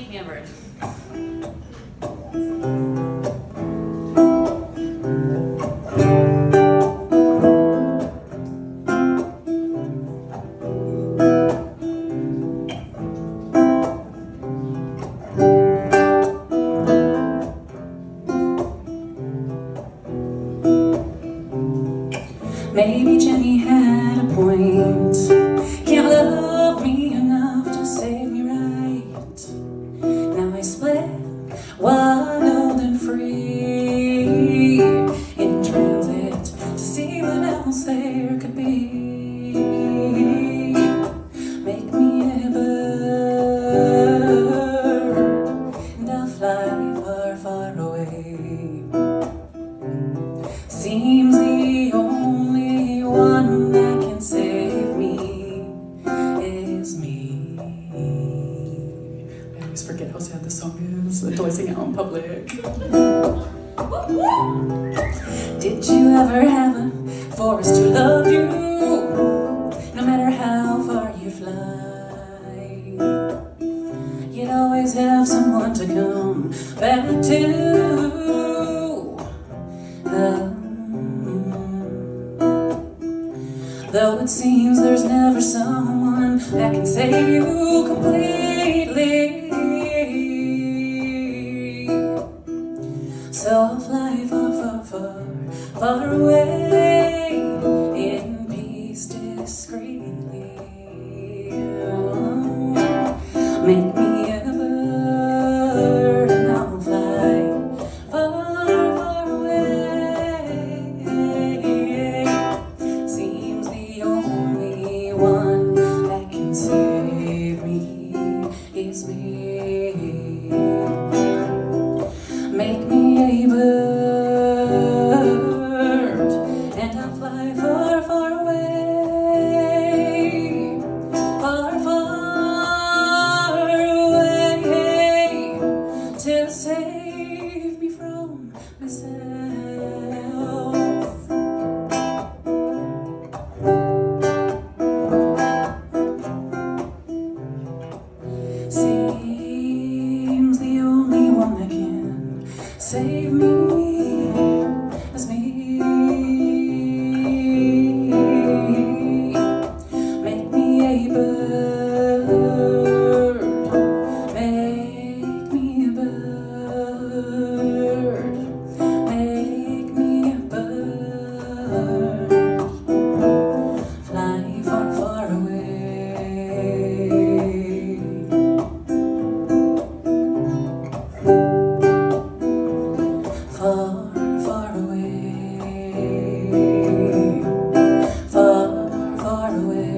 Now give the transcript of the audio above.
Make me a bird. Maybe Jenny had a point. Can't love me enough to save me right. Now I split, wild and free, in transit to see what else there could be. Make me a bird, and I'll fly far, far away. Seems the only one that can save me is me. I always forget how sad this song is until I sing it out in public. Did you ever have a forest to love you, no matter how far you fly? You'd always have someone to come back to. Though it seems there's never someone that can save you completely. So I'll fly far, far, far, far away in peace discreetly. Make me a bird and I'll fly far, far away. Seems the only one that can save me is me. Make me a bird and I'll fly far, far away. Far, far away to save me from myself. Seems the only one that can save me is me. Make me a bird, make me a bird, make me a bird, fly far, far away. Far, far away, far, far away.